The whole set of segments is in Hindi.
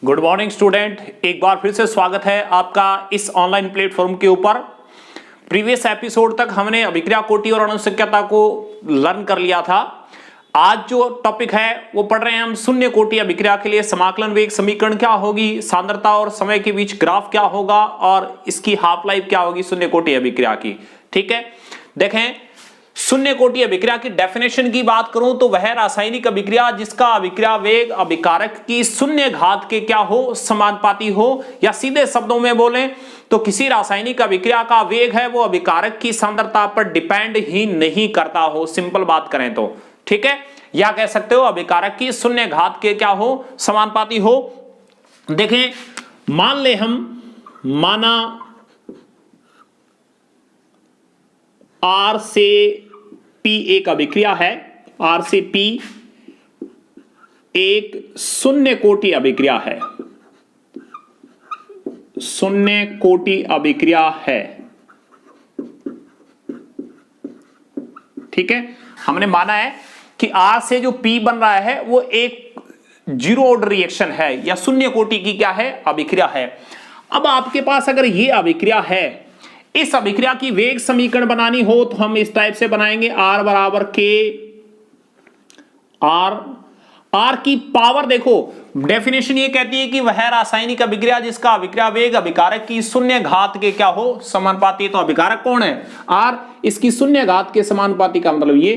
गुड मॉर्निंग स्टूडेंट, एक बार फिर से स्वागत है आपका इस ऑनलाइन प्लेटफॉर्म के ऊपर। प्रीवियस एपिसोड तक हमने अभिक्रिया कोटि और अणुसंख्यता को लर्न कर लिया था। आज जो टॉपिक है वो पढ़ रहे हैं हम शून्य कोटि अभिक्रिया के लिए समाकलन वेग समीकरण क्या होगी, सांद्रता और समय के बीच ग्राफ क्या होगा और इसकी हाफ लाइफ क्या होगी शून्य कोटि अभिक्रिया की। ठीक है, देखें शून्य कोटि अभिक्रिया की डेफिनेशन की बात करूं तो वह रासायनिक अभिक्रिया जिसका अभिक्रिया वेग अभिकारक की शून्य घात के क्या हो, समानुपाती हो, या सीधे शब्दों में बोलें तो किसी रासायनिक अभिक्रिया का वेग है वो अभिकारक की सांद्रता पर डिपेंड ही नहीं करता हो। सिंपल बात करें तो ठीक है, या कह सकते हो अभिकारक की शून्य घात के क्या हो, समानुपाती हो। देखें मान ले माना R से P एक अभिक्रिया है, R से P एक शून्य कोटि अभिक्रिया है, शून्य कोटि अभिक्रिया है। ठीक है, हमने माना है कि R से जो P बन रहा है वो एक जीरो ऑर्डर रिएक्शन है या शून्य कोटि की क्या है, अभिक्रिया है। अब आपके पास अगर ये अभिक्रिया है, इस अभिक्रिया की वेग समीकरण बनानी हो तो हम इस टाइप से बनाएंगे, R बराबर K R की पावर। देखो डेफिनेशन ये कहती है कि वह रासायनिक अभिक्रिया जिसका अभिक्रिया वेग अभिकारक की शून्य घात के क्या हो, समानुपाती। तो अभिकारक कौन है, R, इसकी शून्य घात के समानुपाती का मतलब ये,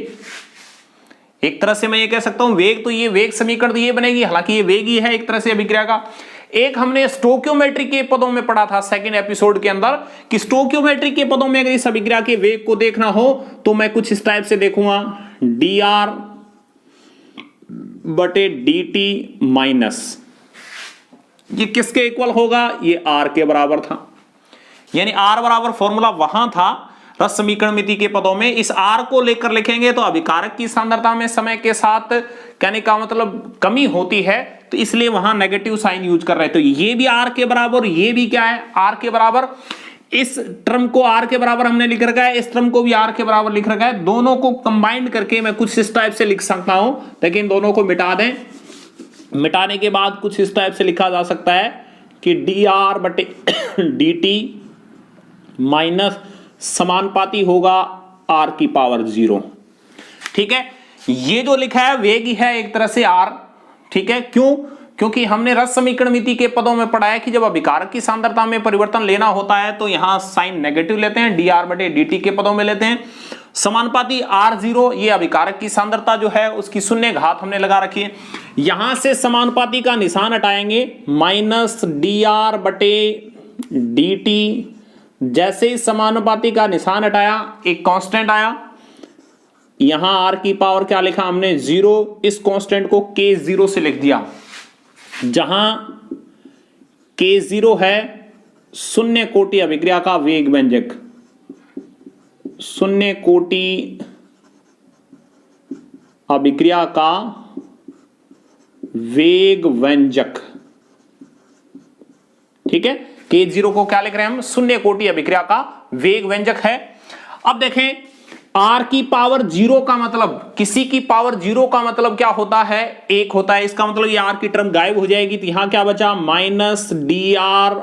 एक तरह से मैं ये कह सकता हूं वेग, तो ये वेग समीकरण तो ये बनेगी, हालांकि ये वेग ही है एक तरह से अभिक्रिया का। एक हमने स्टोक्योमेट्री के पदों में पढ़ा था सेकंड एपिसोड के अंदर कि स्टोक्योमेट्री के पदों में अगर इस अभिक्रिया के वेग को देखना हो तो मैं कुछ इस टाइप से देखूंगा, dr बटे dt माइनस, ये किसके इक्वल होगा, ये r के बराबर था। यानी r बराबर फॉर्मूला वहां था रस समीकरण मिति के पदों में, इस r को लेकर लिखेंगे तो अभिकारक की सांद्रता में समय के साथ कहने का मतलब कमी होती है, तो इसलिए वहां नेगेटिव साइन यूज कर रहे हैं। तो ये भी r के बराबर, ये भी क्या है, r के बराबर। इस टर्म को r के बराबर हमने लिख रखा है, इस टर्म को भी r के बराबर लिख रखा है। दोनों को कंबाइंड करके मैं कुछ इस टाइप से लिख सकता हूं, लेकिन दोनों को मिटा दें। मिटाने के बाद कुछ इस टाइप से लिखा जा सकता है कि dr बटे dt माइनस समानुपाती होगा r की पावर 0। ठीक है, ये जो लिखा है वेग ही है एक तरह से r। ठीक है, क्यों, क्योंकि हमने रस समीकरण मिति के पदों में पढ़ा है कि जब अभिकारक की सांद्रता में परिवर्तन लेना होता है तो यहां साइन नेगेटिव लेते हैं, dr बटे dt के पदों में लेते हैं। समानुपाती r0, ये अभिकारक की सांद्रता जो है उसकी शून्य घात हमने लगा रखी है। यहां से समानुपाती का निशान हटाएंगे, माइनस dr बटे dt। जैसे ही समानुपाती का निशान हटाया एक कांस्टेंट आया, यहां r की पावर क्या लिखा हमने, 0। इस कांस्टेंट को k0 से लिख दिया, जहां k0 है शून्य कोटि अभिक्रिया का वेग व्यंजक, शून्य कोटि अभिक्रिया का वेग व्यंजक। ठीक है, k0 को क्या लिख रहे हैं हम, शून्य कोटि अभिक्रिया का वेग व्यंजक है। अब देखें r की पावर 0 का मतलब, किसी की पावर 0 का मतलब क्या होता है, 1 होता है। इसका मतलब ये r की टर्म गायब हो जाएगी, तो यहां क्या बचा, माइनस dr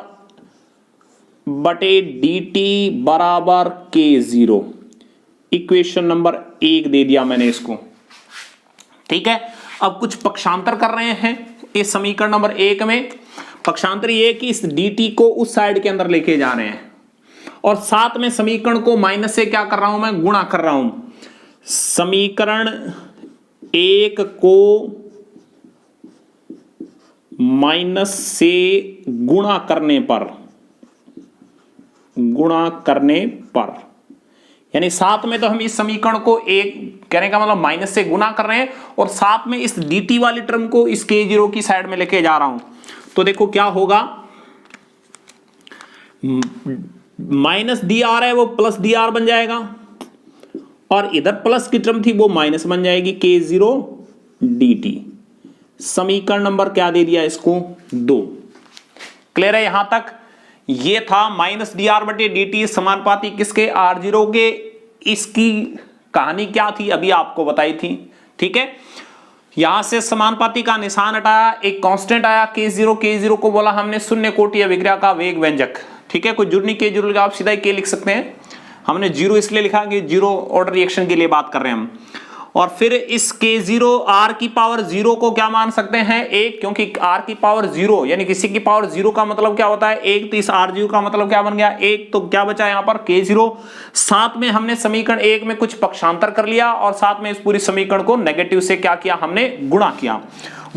बटे dt बराबर k0। इक्वेशन नंबर 1 दे दिया मैंने इसको। ठीक है, अब कुछ पक्षांतर कर रहे हैं इस समीकरण नंबर 1 में। पक्षांतर ये कि इस dt को उस साइड के अंदर लेके जा रहे हैं और साथ में समीकरण को माइनस से क्या कर रहा हूं, मैं गुणा कर रहा हूं। समीकरण 1 को माइनस से गुणा करने पर यानी साथ में तो हम इस समीकरण को एक कहने का मतलब माइनस से गुणा कर रहे हैं और साथ में इस dt वाली टर्म को इस k0 की साइड में लेके जा रहा हूं। तो देखो क्या होगा, माइनस dr है वो प्लस dr बन जाएगा और इधर प्लस की टर्म थी वो माइनस बन जाएगी, k0 dt। समीकरण नंबर क्या दे दिया इसको, 2। क्लियर है यहां तक। ये था माइनस dr बटे dt समानुपाती किसके, r0 के। इसकी कहानी क्या थी अभी आपको बताई थी। ठीक है, यहां से समानुपाती का निशान हटाया, एक कांस्टेंट आया K0 को बोला हमने शून्य कोटि अभिक्रिया का वेग व्यंजक। ठीक है, कोई जुड़नी के जुड़ आप सीधा ही K लिख सकते हैं, हमने 0 इसलिए लिखा कि 0 ऑर्डर रिएक्शन के लिए बात कर रहे हैं हम। और फिर इस K0 R की पावर 0 को क्या मान सकते हैं 1, क्योंकि R की पावर 0 यानी किसी की पावर 0 का मतलब क्या होता है 1, तो इस R0 का मतलब क्या बन गया 1, तो क्या बचा यहां पर K0। साथ में हमने समीकरण 1 में कुछ पक्षांतर कर लिया और साथ में इस पूरी समीकरण को नेगेटिव से क्या किया हमने गुणा किया।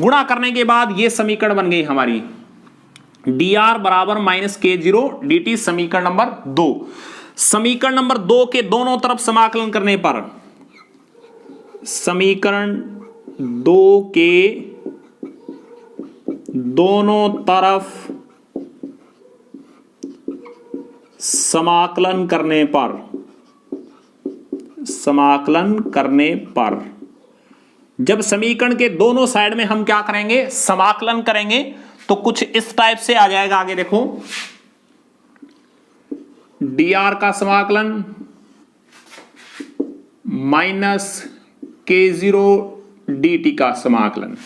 गुणा करने के बाद ये समीकरण बन गई हमारी dr बराबर -K0 dt, समीकरण नंबर 2। समीकरण नंबर 2 के दोनों तरफ समाकलन करने पर समीकरण 2 के दोनों तरफ समाकलन करने पर जब समीकरण के दोनों साइड में हम क्या करेंगे समाकलन करेंगे तो कुछ इस टाइप से आ जाएगा। आगे देखो, dr का समाकलन -K0 dt का समाकलन।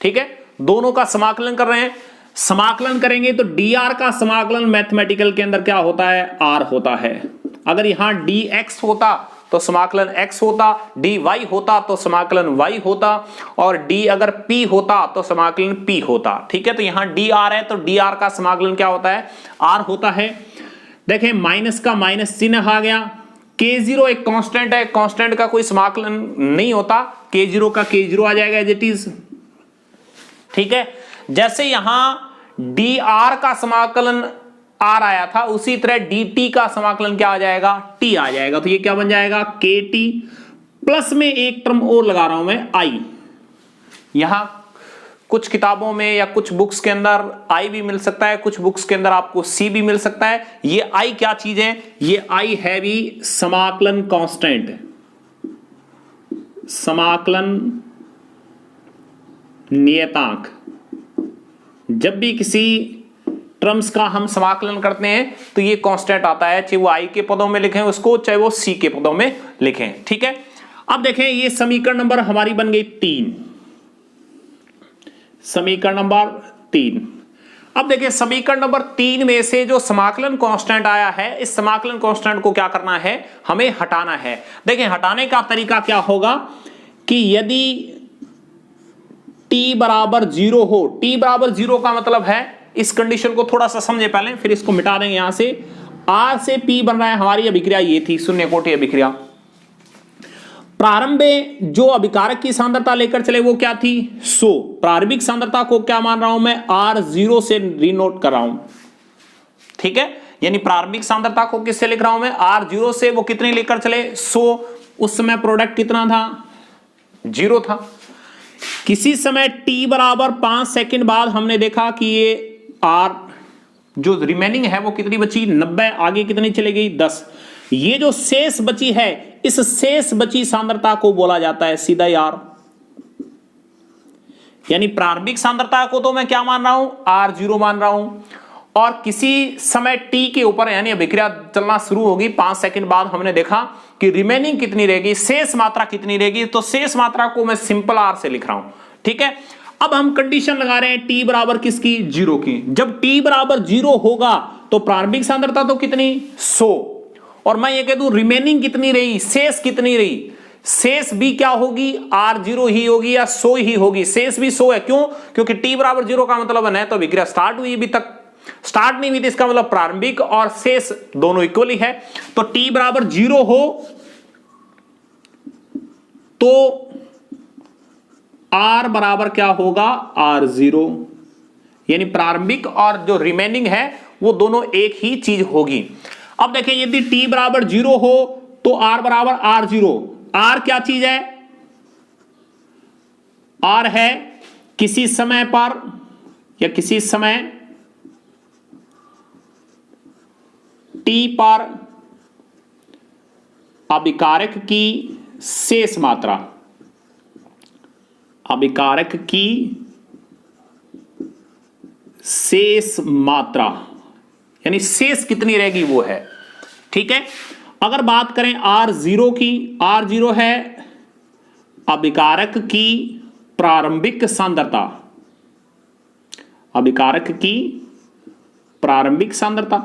ठीक है, दोनों का समाकलन कर रहे हैं। समाकलन करेंगे तो dr का समाकलन मैथमेटिकल के अंदर क्या होता है r होता है। अगर यहां dx होता तो समाकलन x होता, dy होता तो समाकलन y होता, और d अगर p होता तो समाकलन p होता। ठीक है, तो यहां dr है तो dr का समाकलन क्या होता है r होता है। देखें माइनस का माइनस चिन्ह आ गया। K0 एक कांस्टेंट है, कांस्टेंट का कोई समाकलन नहीं होता, K0 का K0 आ जाएगा एज इट इज। ठीक है, जैसे यहां dr का समाकलन r आया था उसी तरह dt का समाकलन क्या आ जाएगा t आ जाएगा। तो ये क्या बन जाएगा kt प्लस में एक टर्म और लगा रहा हूं मैं i। यहां कुछ किताबों में या कुछ बुक्स के अंदर i भी मिल सकता है, कुछ बुक्स के अंदर आपको c भी मिल सकता है। ये i क्या चीज है, ये i है भी समाकलन कांस्टेंट, समाकलन नियतांक। जब भी किसी टर्म्स का हम समाकलन करते हैं तो ये कांस्टेंट आता है, चाहे वो i के पदों में लिखें उसको, चाहे वो c के पदों में लिखें। ठीक है, अब देखें ये समीकरण नंबर हमारी बन गई 3, समीकरण नंबर 3। अब देखिए समीकरण नंबर 3 में से जो समाकलन कांस्टेंट आया है, इस समाकलन कांस्टेंट को क्या करना है हमें हटाना है। देखिए हटाने का तरीका क्या होगा कि यदि t बराबर 0 हो, t बराबर 0 का मतलब है, इस कंडीशन को थोड़ा सा समझे पहले फिर इसको मिटा देंगे। यहां से r से p बन रहा है, हमारी अभिक्रिया ये थी शून्य कोटि अभिक्रिया। प्रारंभ में जो अभिकारक की सांद्रता लेकर चले वो क्या थी 100। प्रारंभिक सांद्रता को क्या मान रहा हूं मैं R0 से रीनोट कर रहा हूं। ठीक है, यानी प्रारंभिक सांद्रता को किससे लिख रहा हूं मैं R0 से। वो कितनी लेकर चले 100, उस समय प्रोडक्ट कितना था 0 था। किसी समय t बराबर 5 सेकंड बाद हमने देखा कि ये R जो रिमेनिंग है वो कितनी बची 90, आगे कितनी चली गई 10। ये जो शेष बची है, इस शेष बची सांद्रता को बोला जाता है सीधा R। यानी प्रारंभिक सांद्रता को तो मैं क्या मान रहा हूं R0 मान रहा हूं, और किसी समय t के ऊपर यानी अभिक्रिया चलना शुरू होगी 5 सेकंड बाद हमने देखा कि रिमेनिंग कितनी रहेगी, शेष मात्रा कितनी रहेगी। तो शेष मात्रा को मैं सिंपल R से लिख रहा हूं। ठीक है, अब हम कंडीशन लगा रहे हैं t बराबर किसकी 0 की। जब t बराबर 0 होगा तो प्रारंभिक सांद्रता तो कितनी 100, और मैं ये कह दूं रिमेनिंग कितनी रही, शेष कितनी रही, शेष भी क्या होगी R0 ही होगी या 100 ही होगी। शेष भी 100 है, क्यों, क्योंकि t बराबर 0 का मतलब है तो अभिक्रिया स्टार्ट हुई, अभी तक स्टार्ट नहीं हुई थी, इसका मतलब प्रारंभिक और शेष दोनों इक्वली है। तो t बराबर 0 हो तो R बराबर क्या होगा R0, यानी प्रारंभिक और जो रिमेनिंग है वो दोनों एक ही चीज होगी। अब देखिए यदि t बराबर 0 हो तो R बराबर R0। R क्या चीज है, R है किसी समय पर या किसी समय t पर अभिकारक की शेष मात्रा, अभिकारक की शेष मात्रा यानी शेष कितनी रहेगी वो है। ठीक है, अगर बात करें R0 की, R0 है अभिकारक की प्रारंभिक सांद्रता, अभिकारक की प्रारंभिक सांद्रता,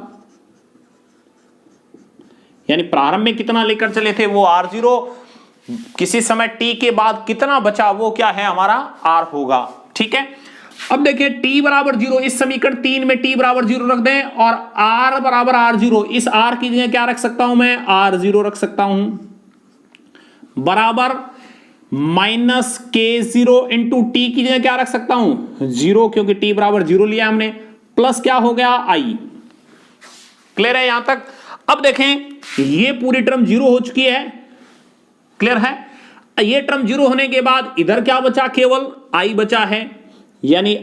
यानी प्रारंभ में कितना लेकर चले थे वो R0, किसी समय t के बाद कितना बचा वो क्या है हमारा R होगा। ठीक है, अब देखिए t बराबर 0, इस समीकरण 3 में t बराबर 0 रख दें और r बराबर R0, इस r की जगह क्या रख सकता हूं मैं, R0 रख सकता हूं, बराबर माइनस k0 इंटू टी की जगह क्या रख सकता हूं, 0, क्योंकि t बराबर 0 लिया हमने, प्लस क्या हो गया i। क्लियर है यहां तक? अब देखें ये पूरी टर्म 0 हो चुकी है, क्लियर है? ये टर्म 0 होने के बाद इधर क्या बचा, केवल i बचा है, यानी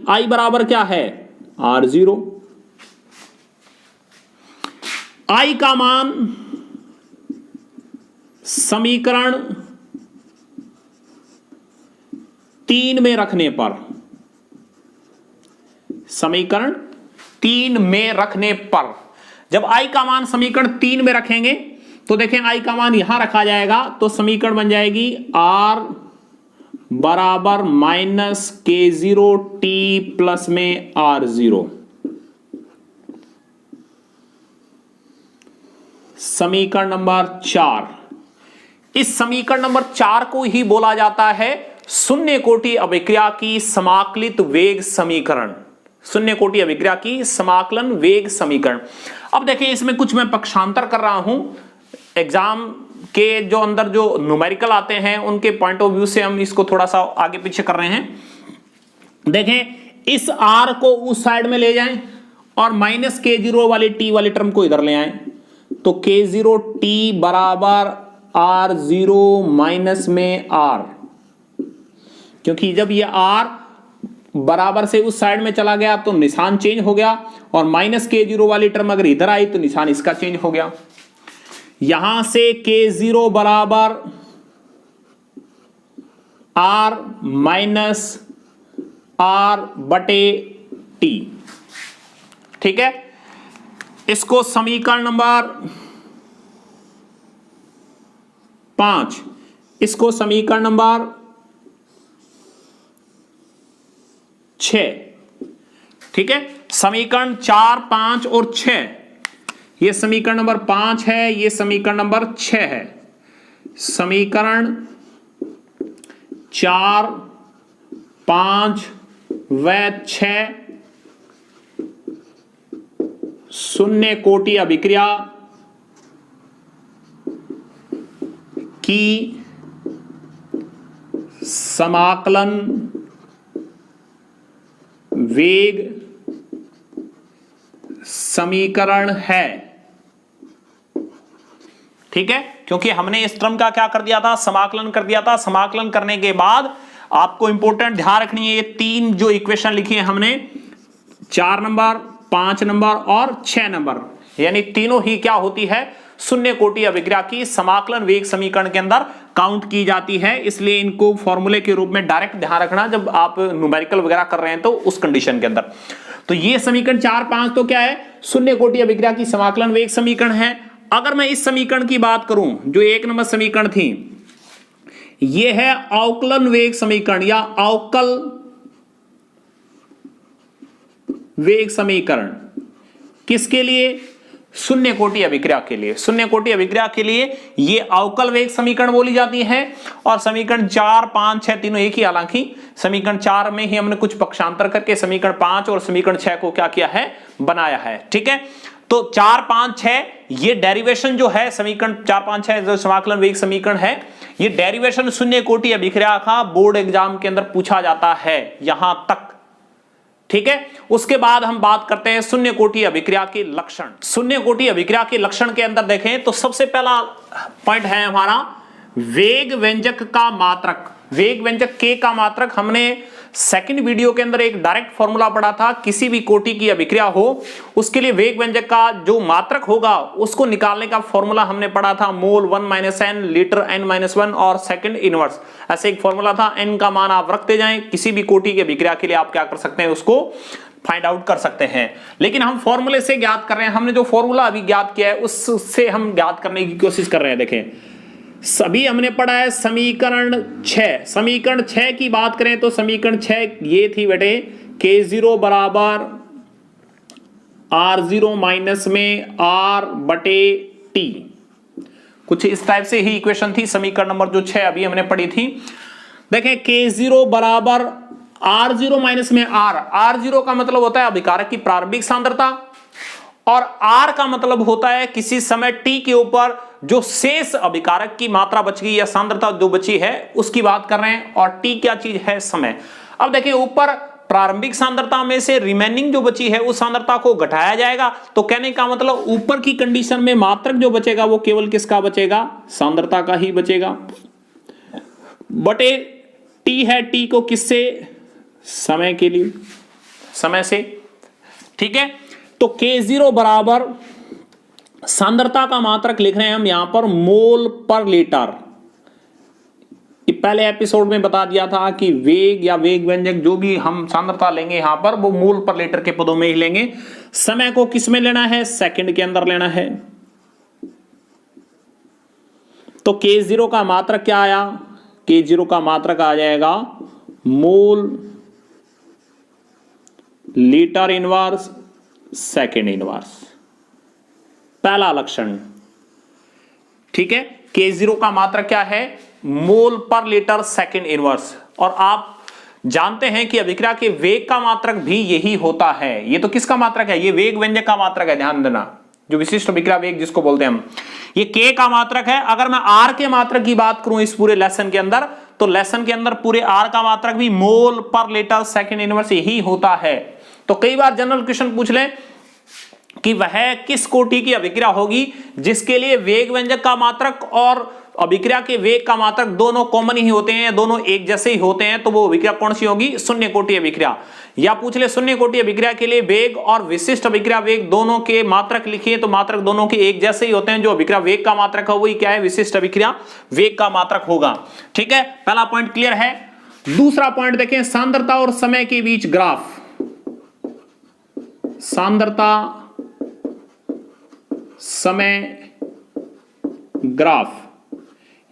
i बराबर क्या है, R0। i का मान समीकरण 3 में रखने पर, समीकरण 3 में रखने पर, जब i का मान समीकरण 3 में रखेंगे तो देखें i का मान यहां रखा जाएगा तो समीकरण बन जाएगी r बराबर माइनस k0 t प्लस में R0। समीकरण नंबर 4, इस समीकरण नंबर 4 को ही बोला जाता है शून्य कोटि अभिक्रिया की समाकलित वेग समीकरण, शून्य कोटि अभिक्रिया की समाकलन वेग समीकरण। अब देखिए इसमें कुछ मैं पक्षांतर कर रहा हूं, एग्जाम के जो अंदर जो न्यूमेरिकल आते हैं उनके पॉइंट ऑफ व्यू से हम इसको थोड़ा सा आगे पीछे कर रहे हैं। देखें इस r को उस साइड में ले जाएं और माइनस k0 वाली t वाली टर्म को इधर ले आएं, तो k0 t बराबर R0 माइनस में r, क्योंकि जब ये r बराबर से उस साइड में चला गया तो निशान चेंज हो गया, और माइनस k0 वाली टर्म अगर इधर आई तो निशान इसका चेंज हो गया। यहां से k0 बराबर r माइनस r बटे t। ठीक है, इसको समीकरण नंबर 5, इसको समीकरण नंबर 6, ठीक है, समीकरण 4, 5 और 6, ये समीकरण नंबर 5 है, ये समीकरण नंबर 6 है। समीकरण 4, 5 व 6 शून्य कोटि अभिक्रिया की समाकलन वेग समीकरण है। ठीक है, क्योंकि हमने इस टर्म का क्या कर दिया था, समाकलन कर दिया था। समाकलन करने के बाद आपको इंपॉर्टेंट ध्यान रखनी है, ये 3 जो इक्वेशन लिखी है हमने, 4 नंबर, 5 नंबर और 6 नंबर, यानी तीनों ही क्या होती है, शून्य कोटि अभिक्रिया की समाकलन वेग समीकरण के अंदर काउंट की जाती है। इसलिए इनको फॉर्मूले के रूप में डायरेक्ट ध्यान रखना जब आप न्यूमेरिकल वगैरह कर रहे हैं तो उस कंडीशन के अंदर। तो ये समीकरण 4, 5 तो क्या है, शून्य कोटि अभिक्रिया की समाकलन वेग समीकरण है। अगर मैं इस समीकरण की बात करूं जो 1 नंबर समीकरण थी, ये है अवकलन वेग समीकरण या अवकल वेग समीकरण। किसके लिए, शून्य कोटि अभिक्रिया के लिए। शून्य कोटि अभिक्रिया के लिए ये अवकल वेग समीकरण बोली जाती है। और समीकरण 4, 5, 6 तीनों एक ही, हालांकि समीकरण 4 में ही हमने कुछ पक्षांतर करके समीकरण 5 और समीकरण 6 को क्या किया है, बनाया है। ठीक है, तो 4, 5, 6 ये डेरिवेशन जो है समीकरण 4, 5, 6 जो समाकलन वेग समीकरण है, ये डेरिवेशन शून्य कोटि अभिक्रिया का बोर्ड एग्जाम के अंदर पूछा जाता है, यहां तक। ठीक है, उसके बाद हम बात करते हैं शून्य कोटि अभिक्रिया के लक्षण। शून्य कोटि अभिक्रिया के लक्षण के अंदर देखें तो सबसे पहला पॉइंट है हमारा वेग व्यंजक का मात्रक। वेग व्यंजक k का मात्रक हमने सेकंड वीडियो के अंदर एक डायरेक्ट फॉर्मूला पढ़ा था। किसी भी कोटि की अभिक्रिया हो उसके लिए वेग व्यंजक का जो मात्रक होगा उसको निकालने का फॉर्मूला हमने पढ़ा था, मोल 1 - n लीटर n-1 और सेकंड इनवर्स, ऐसे एक फॉर्मूला था। n का मान आप रखते जाएं, किसी भी कोटि की अभिक्रिया के लिए आप क्या कर सकते हैं, उसको फाइंड आउट कर सकते हैं। लेकिन हम फॉर्मूले से ज्ञात कर रहे हैं, हमने जो फॉर्मूला अभी ज्ञात किया है उससे हम ज्ञात करने की कोशिश कर रहे हैं। देखें सभी हमने पढ़ा है समीकरण 6। समीकरण 6 की बात करें तो समीकरण 6 ये थी बेटे, K0 बराबर R0 माइनस में R बटे T। कुछ इस टाइप से ही इक्वेशन थी समीकरण नंबर जो 6 अभी हमने पढ़ी थी। देखें K0 बराबर R0 माइनस में R। R0 का मतलब होता है अभिकारक की प्रारंभिक सांद्रता और R का मतलब होता है किसी समय T के ऊपर जो शेष अभिकारक की मात्रा बच गई या सांद्रता जो बची है उसकी बात कर रहे हैं। और T क्या चीज है? समय। अब देखिए ऊपर प्रारंभिक सांद्रता में से रिमेनिंग जो बची है उस सांद्रता को घटाया जाएगा, तो कहने का मतलब ऊपर की कंडीशन में मात्रक जो बचेगा वो केवल किसका बचेगा? सांद्रता का ही बचेगा। बटे T है, T को किससे? समय के लिए, समय से। ठीक है, तो K0 बराबर सांद्रता का मात्रक लिख रहे हैं हम यहां पर मोल पर लीटर। पहले एपिसोड में बता दिया था कि वेग या वेग व्यंजक जो भी हम सांद्रता लेंगे यहां पर वो मोल पर लीटर के पदों में ही लेंगे। समय को किस में लेना है? सेकंड के अंदर लेना है। तो K0 का मात्रक क्या आया? K0 का मात्रक आ जाएगा mole litre inverse second inverse, पहला लक्षण। ठीक है, K0 का मात्रक क्या है? मोल पर लीटर सेकंड इनवर्स। और आप जानते हैं कि अभिक्रिया के वेग का मात्रक भी यही होता है। ये तो किसका मात्रक है? ये वेग व्यंजक का मात्रक है, ध्यान देना, जो विशिष्ट अभिक्रिया वेग जिसको बोलते हैं हम। ये K का मात्रक है। अगर मैं R के मात्रक की बात करूं इस पूरे लेसन के अंदर, तो लेसन के अंदर पूरे R का मात्रक भी मोल पर लीटर सेकंड इनवर्स यही होता है। तो कई बार जनरल क्वेश्चन पूछ ले कि वह किस कोटि की अभिक्रिया होगी जिसके लिए वेग व्यंजक का मात्रक और अभिक्रिया के वेग का मात्रक दोनों कॉमन ही होते हैं, दोनों एक जैसे ही होते हैं, तो वो अभिक्रिया कौन सी होगी? शून्य कोटि अभिक्रिया। या पूछ ले शून्य कोटि अभिक्रिया के लिए वेग और विशिष्ट अभिक्रिया वेग दोनों के मात्रक लिखिए, तो मात्रक दोनों के एक जैसे ही होते हैं। जो अभिक्रिया वेग का मात्रक है वही क्या है? विशिष्ट अभिक्रिया वेग का मात्रक होगा। ठीक है, पहला पॉइंट क्लियर है। दूसरा पॉइंट देखें, सांद्रता और समय के बीच ग्राफ। सांद्रता समय ग्राफ,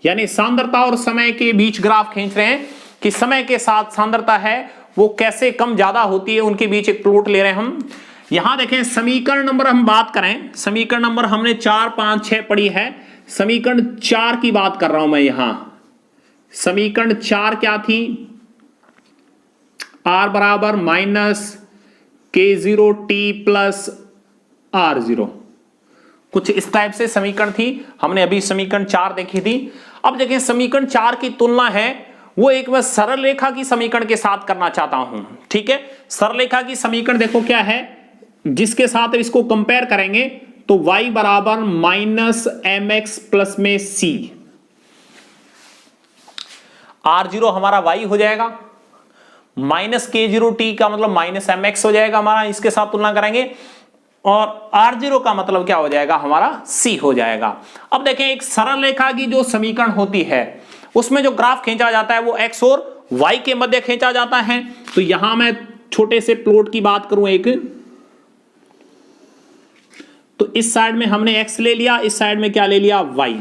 यानी सांद्रता और समय के बीच ग्राफ खींच रहे हैं कि समय के साथ सांद्रता है वो कैसे कम ज्यादा होती है, उनके बीच एक प्लॉट ले रहे हैं हम। यहां देखें समीकरण नंबर हम बात करें, समीकरण नंबर हमने 4, 5, 6 पढ़ी है। समीकरण 4 की बात कर रहा हूं मैं यहां। समीकरण 4 क्या थी? R बराबर माइनस K0T प्लस R0, कुछ इस टाइप से समीकरण थी। हमने अभी समीकरण 4 देखी थी। अब देखें समीकरण 4 की तुलना है वो एक मैं सरल रेखा की समीकरण के साथ करना चाहता हूं। ठीक है, सरल रेखा की समीकरण देखो क्या है, जिसके साथ इसको कंपेयर करेंगे तो y बराबर माइनस mx प्लस में c। R0 हमारा y हो जाएगा, माइनस K0T का मतलब माइनस mx हो जाएगा हमारा, इसके साथ तुलना करेंगे। और R0 का मतलब क्या हो जाएगा? हमारा C हो जाएगा। अब देखें एक सरल रेखा की जो समीकरण होती है उसमें जो ग्राफ खींचा जाता है वो x और y के मध्य खींचा जाता है। तो यहां मैं छोटे से प्लॉट की बात करूं एक, तो इस साइड में हमने x ले लिया, इस साइड में क्या ले लिया? y।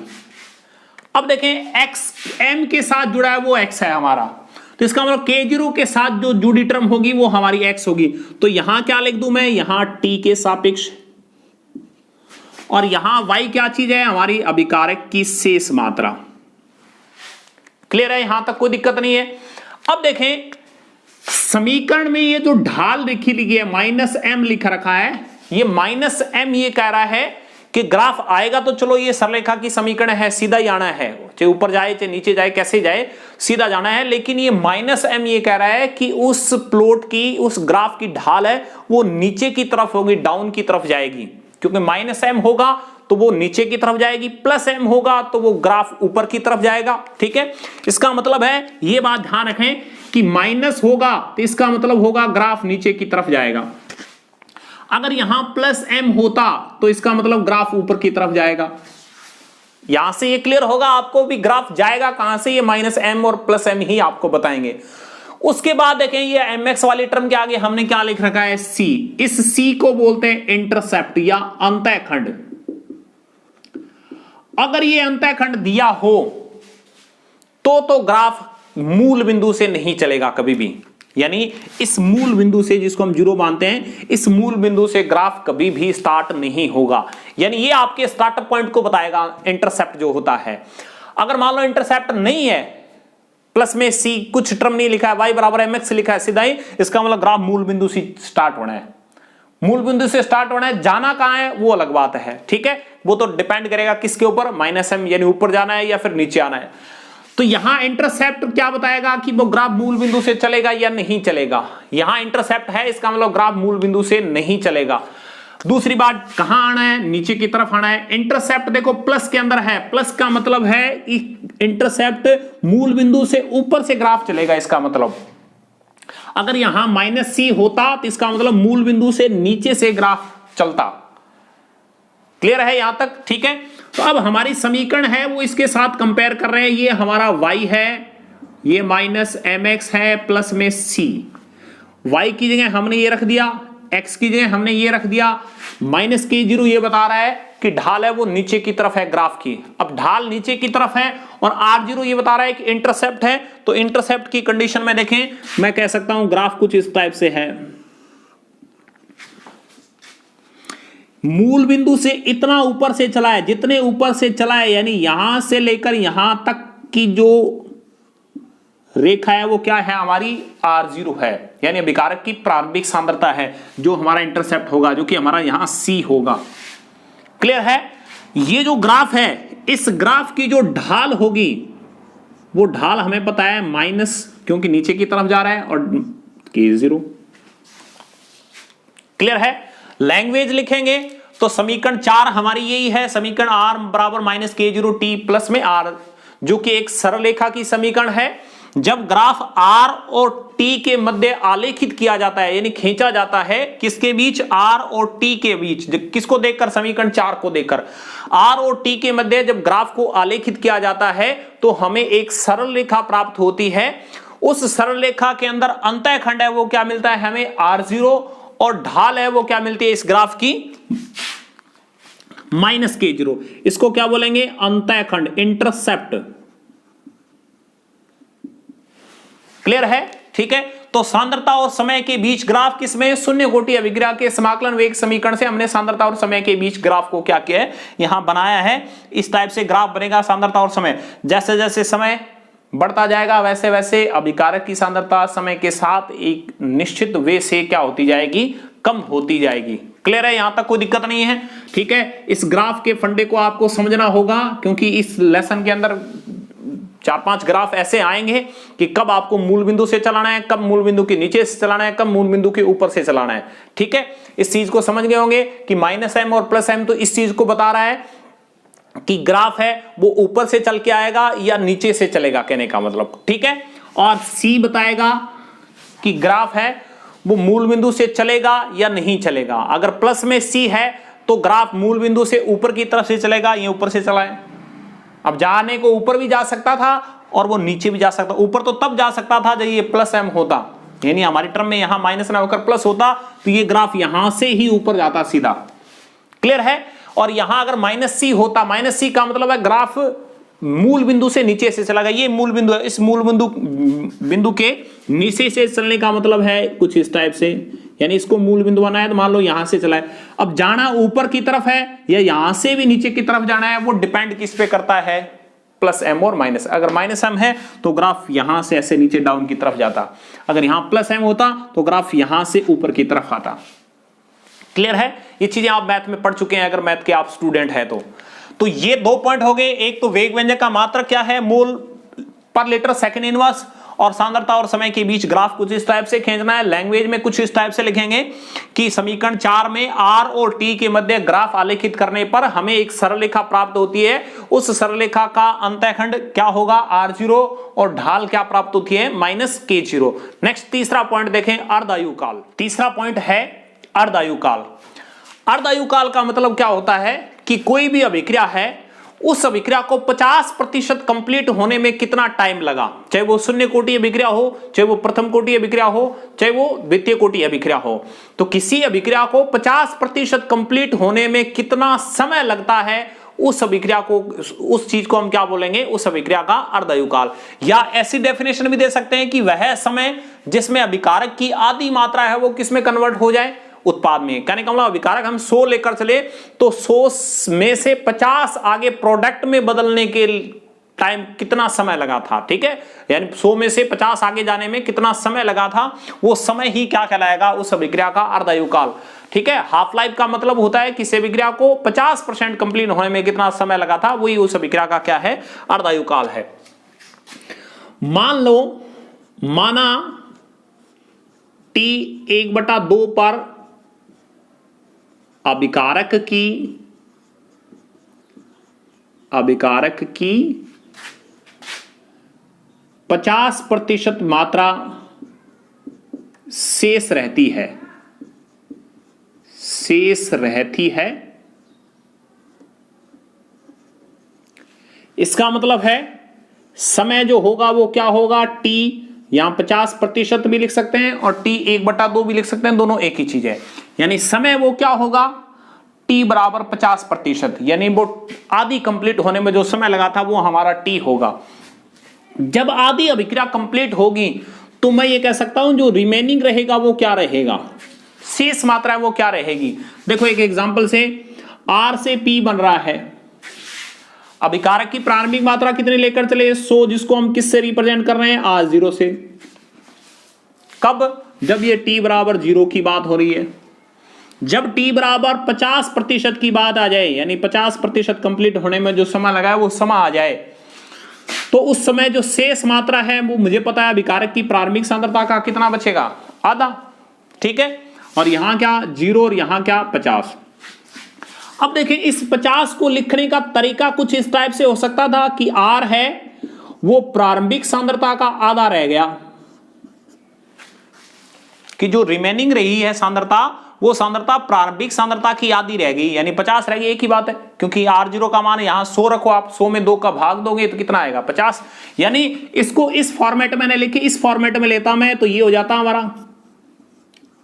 अब देखें x m के साथ जुड़ा है वो x है हमारा, तो इसका मतलब K0 के साथ जो जुड़ी टर्म होगी वो हमारी x होगी। तो यहां क्या लिख दूं मैं? यहां t के सापेक्ष, और यहां y क्या चीज है? हमारी अभिकारक की शेष मात्रा। क्लियर है? यहां तक कोई दिक्कत नहीं है। अब देखें समीकरण में ये जो ढाल लिखी लिखी है माइनस m लिखा रखा है, ये माइनस m ये कह रहा है कि ग्राफ आएगा तो चलो ये सरलरेखा की समीकरण है, सीधा ही आना है, चाहे ऊपर जाए चाहे नीचे जाए कैसे जाए सीधा जाना है। लेकिन ये माइनस m ये कह रहा है कि उस प्लॉट की, उस ग्राफ की ढाल है वो नीचे की तरफ होगी, डाउन की तरफ जाएगी, क्योंकि माइनस m होगा तो वो नीचे की तरफ जाएगी, प्लस m होगा तो वो ग्राफ ऊपर की तरफ जाएगा। ठीक है, इसका मतलब है, ये बात ध्यान रखें कि माइनस होगा तो इसका मतलब होगा ग्राफ नीचे की तरफ जाएगा। अगर यहां प्लस m होता तो इसका मतलब ग्राफ ऊपर की तरफ जाएगा। यहां से ये क्लियर होगा आपको भी ग्राफ जाएगा कहां से, ये माइनस m और प्लस m ही आपको बताएंगे। उसके बाद देखें ये mx वाली टर्म के आगे हमने क्या लिख रखा है? c। इस c को बोलते हैं इंटरसेप्ट या अंतःखंड। अगर ये अंतःखंड दिया हो तो ग्राफ मूल बिंदु से नहीं चलेगा कभी भी। यानी इस मूल बिंदु से, जिसको हम 0 मानते हैं, इस मूल बिंदु से ग्राफ कभी भी स्टार्ट नहीं होगा। यानी ये आपके स्टार्टअप पॉइंट को बताएगा इंटरसेप्ट जो होता है। अगर मान लो इंटरसेप्ट नहीं है, प्लस में सी कुछ टर्म नहीं लिखा है, y बराबर mx लिखा है सीधा ही, इसका मतलब ग्राफ मूल बिंदु से स्टार्ट होना है। मूल बिंदु से स्टार्ट होना है, जाना कहां है वो अलग बात है, ठीक है। वो तो डिपेंड करेगा किसके ऊपर, -m, यानी ऊपर जाना है या फिर नीचे आना है। तो यहां इंटरसेप्ट क्या बताएगा कि वो ग्राफ मूल बिंदु से चलेगा या नहीं चलेगा। यहां इंटरसेप्ट है, इसका मतलब ग्राफ मूल बिंदु से नहीं चलेगा। दूसरी बात, कहां आना है, नीचे की तरफ आना है। इंटरसेप्ट देखो प्लस के अंदर है, प्लस का मतलब है इंटरसेप्ट मूल बिंदु से ऊपर से ग्राफ चलेगा। इसका मतलब अगर यहां -c होता तो इसका मतलब मूल बिंदु से नीचे से ग्राफ चलता। क्लियर है यहां तक, ठीक है। तो अब हमारी समीकरण है वो इसके साथ कंपेयर कर रहे हैं। ये हमारा y है, ये -mx है, प्लस में c। y की जगह हमने ये रख दिया, x की जगह हमने ये रख दिया। -k0 ये बता रहा है कि ढाल है वो नीचे की तरफ है ग्राफ की। अब ढाल नीचे की तरफ है और r0 ये बता रहा है कि इंटरसेप्ट है। तो इंटरसेप्ट की कंडीशन में देखें, मैं कह सकता हूं ग्राफ कुछ इस टाइप से है। मूल बिंदु से इतना ऊपर से चला है, जितने ऊपर से चला है, यानी यहां से लेकर यहां तक की जो रेखा है वो क्या है, हमारी r0 है। यानी अभिकारक की प्रारंभिक सांद्रता है जो हमारा इंटरसेप्ट होगा, जो कि हमारा यहां c होगा। क्लियर है। ये जो ग्राफ है, इस ग्राफ की जो ढाल होगी वो ढाल हमें पता है माइनस, क्योंकि नीचे की तरफ जा रहा है, और k0। क्लियर है। लैंग्वेज लिखेंगे तो समीकरण 4 हमारी यही है, समीकरण r बराबर -k0t प्लस में r, जो कि एक सरल रेखा की समीकरण है। जब ग्राफ r और t के मध्य आलेखित किया जाता है, यानी खींचा जाता है, किसके बीच, r और t के बीच, किसको देखकर, समीकरण 4 को देखकर, r और t के मध्य जब ग्राफ को आलेखित किया जाता है तो हमें एक सरल रेखा प्राप्त होती है। उस सरल रेखा के अंदर अंतःखंड है वो क्या मिलता है हमें, r0, और ढाल है वो क्या मिलती है इस ग्राफ की, -k0। इसको क्या बोलेंगे, अंतःखंड, इंटरसेप्ट। क्लियर है, ठीक है। तो सांद्रता और समय के बीच ग्राफ किसमें, शून्य कोटि अभिक्रिया के समाकलन वेग समीकरण से हमने सांद्रता और समय के बीच ग्राफ को क्या किया है, यहां बनाया है। इस टाइप से ग्राफ बनेगा सांद्रता और समय। जैसे जैसे समय बढ़ता जाएगा वैसे वैसे अभिकारक की सांद्रता समय के साथ एक निश्चित वे से क्या होती जाएगी, कम होती जाएगी। क्लियर है, यहां तक कोई दिक्कत नहीं है, ठीक है। इस ग्राफ के फंडे को आपको समझना होगा, क्योंकि इस लेसन के अंदर 4-5 ग्राफ ऐसे आएंगे कि कब आपको मूल बिंदु से चलाना है, कब मूल बिंदु के नीचे से चलाना है, कब मूल बिंदु के ऊपर से चलाना है, ठीक है। इस चीज को समझ गए होंगे कि -m और +m तो इस चीज को बता रहा है कि ग्राफ है वो ऊपर से चल के आएगा या नीचे से चलेगा, कहने का मतलब, ठीक है। और c बताएगा कि ग्राफ है वो मूल बिंदु से चलेगा या नहीं चलेगा। अगर प्लस में c है तो ग्राफ मूल बिंदु से ऊपर की तरफ से चलेगा, ये ऊपर से चला है। अब जाने को ऊपर भी जा सकता था और वो नीचे भी जा सकता। ऊपर तो तब जा सकता था जब ये +m होता, यानी हमारी टर्म में यहां माइनस ना होकर प्लस होता, तो ये ग्राफ यहां से ही ऊपर जाता सीधा। क्लियर है। और यहां अगर -c होता, -c का मतलब है ग्राफ मूल बिंदु से नीचे से चला गया। ये मूल बिंदु है, इस मूल बिंदु के नीचे से चलने का मतलब है कुछ इस टाइप से, यानी इसको मूल बिंदु बनाया तो मान लो यहां से चला है। अब जाना ऊपर की तरफ है या यहां से भी नीचे की तरफ जाना है, वो डिपेंड किस पे करता है, +m और -m। अगर -m है तो ग्राफ यहां से ऐसे नीचे डाउन की तरफ जाता, अगर यहां +m होता तो ग्राफ यहां से ऊपर की तरफ आता। क्लियर है। ये चीजें आप मैथ में पढ़ चुके हैं अगर मैथ के आप स्टूडेंट हैं तो ये 2 पॉइंट हो गए। एक तो वेग व्यंजक का मात्रक क्या है, मोल पर लीटर सेकंड इनवर्स, और सांद्रता और समय के बीच ग्राफ कुछ इस टाइप से खींचना है। लैंग्वेज में कुछ इस टाइप से लिखेंगे कि समीकरण 4 में r और t के मध्य ग्राफ आलेखित करने पर हमें एक सरल रेखा प्राप्त होती है। उस सरल रेखा का अंतःखंड क्या होगा, r0, और ढाल क्या प्राप्त होती है, -k0। नेक्स्ट तीसरा पॉइंट देखें, अर्धायुकाल। तीसरा पॉइंट है अर्धायुकाल। अर्धायुकाल का मतलब क्या होता है कि कोई भी अभिक्रिया है, उस अभिक्रिया को 50% कंप्लीट होने में कितना टाइम लगा, चाहे वो शून्य कोटि अभिक्रिया हो, चाहे वो प्रथम कोटि अभिक्रिया हो, चाहे वो द्वितीय कोटि अभिक्रिया हो। तो किसी अभिक्रिया को 50% कंप्लीट होने में कितना समय लगता है, उस अभिक्रिया को, उस चीज को हम क्या बोलेंगे, उस अभिक्रिया का अर्धायुकाल। या ऐसी डेफिनेशन भी दे सकते हैं कि वह समय जिसमें अभिकारक की आधी मात्रा है वो किस में कन्वर्ट हो जाए, उत्पाद में। कहने का मतलब अभिकारक हम 100 लेकर चले तो 100 में से 50 आगे प्रोडक्ट में बदलने के टाइम कितना समय लगा था, ठीक है, यानी 100 में से 50 आगे जाने में कितना समय लगा था, वो समय ही क्या कहलाएगा, उस अभिक्रिया का अर्धायुकाल। ठीक है, हाफ लाइफ का मतलब होता है किसी अभिक्रिया को 50% कंप्लीट होने में कितना समय लगा था, वही उस अभिक्रिया का क्या है, अर्धायुकाल है। मान लो, माना T1/2 पर अभिकारक की 50% मात्रा शेष रहती है, इसका मतलब है समय जो होगा वो क्या होगा, T यहां 50% भी लिख सकते हैं और T1/2 भी लिख सकते हैं, दोनों एक ही चीज है। यानी समय वो क्या होगा, T बराबर 50%, यानी वो आधी कंप्लीट होने में जो समय लगा था वो हमारा T होगा। जब आधी अभिक्रिया कंप्लीट होगी तो मैं ये कह सकता हूं जो रिमेनिंग रहेगा वो क्या रहेगा, शेष मात्रा है वो क्या रहेगी। देखो एक एग्जांपल से, R से P बन रहा है, अभिकारक की प्रारंभिक मात्रा कितनी लेकर चले, 100, जिसको हम किससे रिप्रेजेंट कर रहे हैं, R0 से। कब, जब ये T बराबर 0 की बात हो रही है। जब T बराबर 50% की बात आ जाए, यानी 50% कंप्लीट होने में जो समय लगा है वो समय आ जाए, तो उस समय जो शेष मात्रा है वो मुझे पता है अभिकारक की प्रारंभिक सांद्रता का कितना बचेगा, आधा। ठीक है, और यहां क्या 0 और यहां क्या 50। अब देखिए इस 50 को लिखने का तरीका कुछ इस टाइप से हो सकता था कि R है वो प्रारंभिक सांद्रता का आधा रह गया, कि जो रिमेनिंग रही है सांद्रता वो सांद्रता प्रारंभिक सांद्रता की आधी रह गई, यानी 50 रह गई, एक ही बात है, क्योंकि R0 का मान यहां 100 रखो आप, 100 में 2 का भाग दोगे तो कितना आएगा, 50। यानी इसको इस फॉर्मेट में लिखे, इस फॉर्मेट में लेता मैं तो ये हो जाता हमारा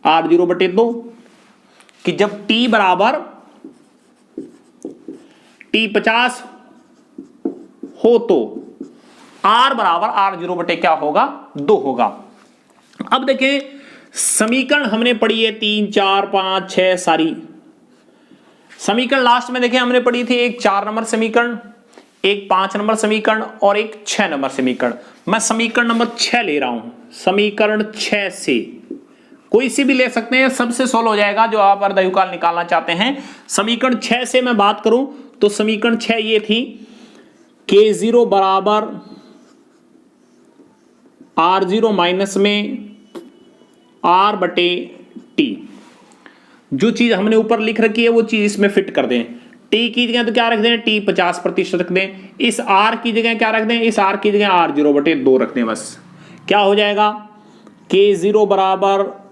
R0/2, कि जब T बराबर T50 हो तो R बराबर R0 क्या होगा, 2 होगा। अब देखिए समीकरण हमने पढ़ी है 3, 4, 5, 6 सारी समीकरण। लास्ट में देखिए हमने पढ़ी थी एक 4 नंबर समीकरण, एक 5 नंबर समीकरण और एक 6 नंबर समीकरण। मैं समीकरण नंबर 6 ले रहा हूं, समीकरण 6 से कोई सी भी ले सकते हैं, सबसे सोल्व हो जाएगा जो आप अर्धायुकाल निकालना चाहते हैं। समीकरण 6 से मैं बात करूं तो समीकरण 6 ये थी, K0 बराबर R0 माइनस में R/T। जो चीज हमने ऊपर लिख रखी है वो चीज इसमें फिट कर दें। T की जगह तो क्या रख दें, T 50% रख दें, इस R की जगह क्या रख दें, इस R की जगह R0/2 रख दें, बस क्या हो जाएगा, K0 बराबर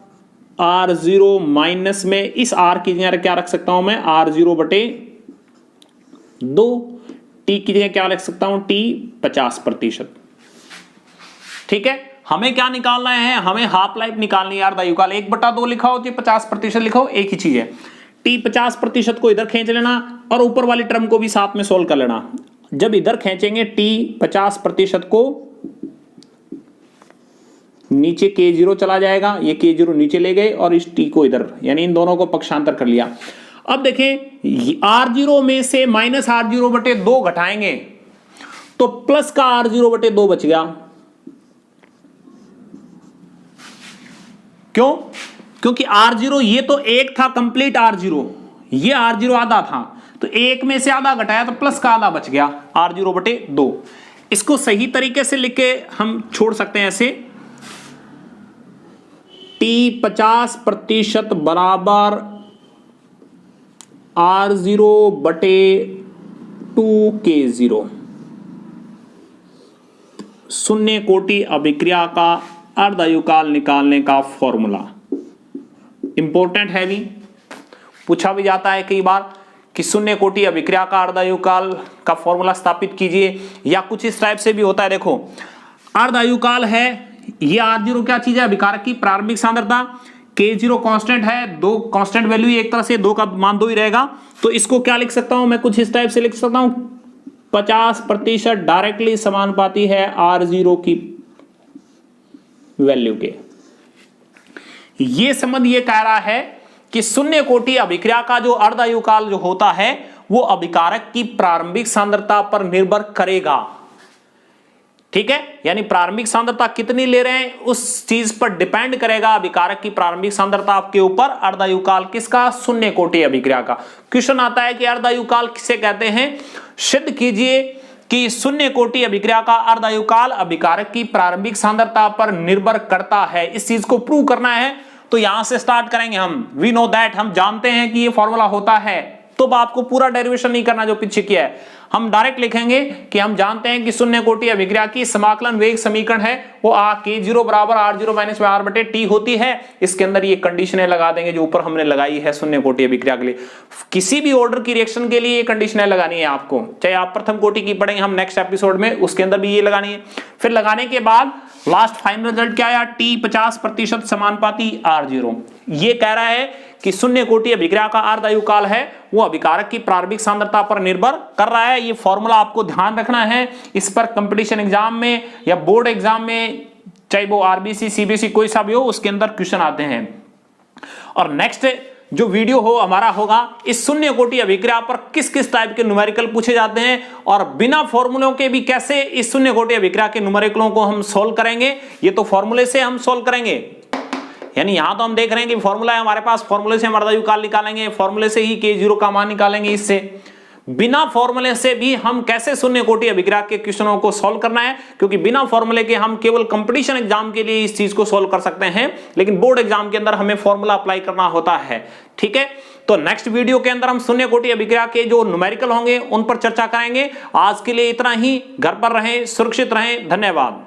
R0 माइनस में इस R की जगह क्या रख सकता हूं मैं, R0/2, T की जगह क्या रख सकता हूं, T 50%। ठीक है, हमें क्या निकालना है, हमें हाफ लाइफ निकालनी है अर्धायुकाल। 1/2 लिखा हो तो 50% लिखो, एक ही चीज है। T 50% को इधर खींच लेना और ऊपर वाली टर्म को भी साथ में सोल्व कर लेना। जब इधर खींचेंगे T 50% को, नीचे K0 चला जाएगा, ये K0 नीचे ले गए और इस T को इधर, यानी इन दोनों को पक्षांतर कर लिया। अब देखें R0 में से माइनस R0/2 घटाएंगे तो प्लस का R0/2 बच गया। क्यों, क्योंकि R0 ये तो एक था कंप्लीट R0, ये R0 आधा था, तो एक में से आधा घटाया तो प्लस का आधा बच गया R0/2। इसको सही तरीके से लिख के हम छोड़ सकते हैं ऐसे, T 50% बराबर R0/2 K0, शून्य कोटि अभिक्रिया का अर्धायुकाल निकालने का फॉर्मूला। इंपॉर्टेंट है भी, पूछा भी जाता है कई बार कि शून्य कोटि अभिक्रिया का अर्धायुकाल का फॉर्मूला स्थापित कीजिए, या कुछ इस टाइप से भी होता है। देखो अर्धायुकाल है, ये R0 क्या चीज है, अभिकारक की प्रारंभिक सांद्रता, K0 कांस्टेंट है, दो कांस्टेंट वैल्यू एक तरह से, 2 का मान 2 ही रहेगा, तो इसको क्या लिख सकता हूं मैं, कुछ इस टाइप से लिख सकता हूं, 50% डायरेक्टली समानुपाती है R0 की वैल्यू के। ये संबंध ये कह रहा है कि शून्य कोटि अभिक्रिया का जो अर्धायुकाल जो होता है वो अभिकारक की प्रारंभिक सांद्रता पर निर्भर करेगा। ठीक है, यानी प्रारंभिक सांद्रता कितनी ले रहे हैं उस चीज पर डिपेंड करेगा अभिकारक की प्रारंभिक सांद्रता आपके ऊपर। अर्धायुकाल किसका, शून्य कोटि अभिक्रिया का। क्वेश्चन आता है कि अर्धायुकाल किसे कहते हैं, सिद्ध कीजिए कि शून्य कोटि अभिक्रिया का अर्धायुकाल अभिकारक की प्रारंभिक सांद्रता पर निर्भर करता है। इस चीज को प्रूव करना है तो यहां से स्टार्ट करेंगे हम। वी नो दैट, हम जानते हैं कि ये फॉर्मूला होता है, तो आपको पूरा डेरिवेशन नहीं करना जो पीछे किया है, हम डायरेक्ट लिखेंगे कि हम जानते हैं कि शून्य कोटि अभिक्रिया की समाकलन वेग समीकरण है वो K0 बराबर R0 माइनस R बटे T होती है। इसके अंदर ये कंडीशनें लगा देंगे जो ऊपर हमने लगाई है शून्य कोटि अभिक्रिया के लिए। किसी भी ऑर्डर की रिएक्शन के लिए ये कंडीशनें लगानी है आपको, चाहे आप प्रथम कोटि की पढ़ेंगे हम नेक्स्ट एपिसोड में, उसके अंदर भी ये लगानी है। फिर लगाने के बाद लास्ट फाइनल रिजल्ट क्या आया, T 50% समानुपाती R0। ये कह रहा है कि शून्य कोटि अभिक्रिया का अर्धायुकाल है वो अभिकारक की प्रारंभिक सांद्रता पर निर्भर कर रहा है। ये फॉर्मूला आपको ध्यान रखना है, इस पर कंपटीशन एग्जाम में या बोर्ड एग्जाम में, चाहे वो आरबीसी सीबीएसई कोई सा भी हो, उसके अंदर क्वेश्चन आते हैं। और नेक्स्ट जो वीडियो हो हमारा होगा इस शून्य कोटि अभिक्रिया पर किस किस टाइप के न्यूमेरिकल पूछे जाते हैं और बिना फॉर्मूलों के भी कैसे इस शून्य कोटि अभिक्रिया के न्यूमेरिकलों को हम सोल्व करेंगे। ये तो फॉर्मूले से हम सोल्व करेंगे, यानी यहां तो हम देख रहे हैं कि फॉर्मूला है हमारे पास, फॉर्मूले से हम अर्धायुकाल निकालेंगे, फॉर्मूले से ही K0 का मान निकालेंगे। इससे बिना फॉर्मूले से भी हम कैसे शून्य कोटि अभिक्रिया के क्वेश्चनों को सॉल्व करना है, क्योंकि बिना फॉर्मूले के हम केवल कंपटीशन एग्जाम के लिए इस चीज को सॉल्व कर सकते हैं, लेकिन बोर्ड एग्जाम के अंदर हमें फॉर्मूला अप्लाई करना होता है। ठीक है, तो नेक्स्ट वीडियो के अंदर हम शून्य कोटि अभिक्रिया के जो न्यूमेरिकल होंगे उन पर चर्चा करेंगे। आज के लिए इतना ही, घर पर रहें, सुरक्षित रहें, धन्यवाद।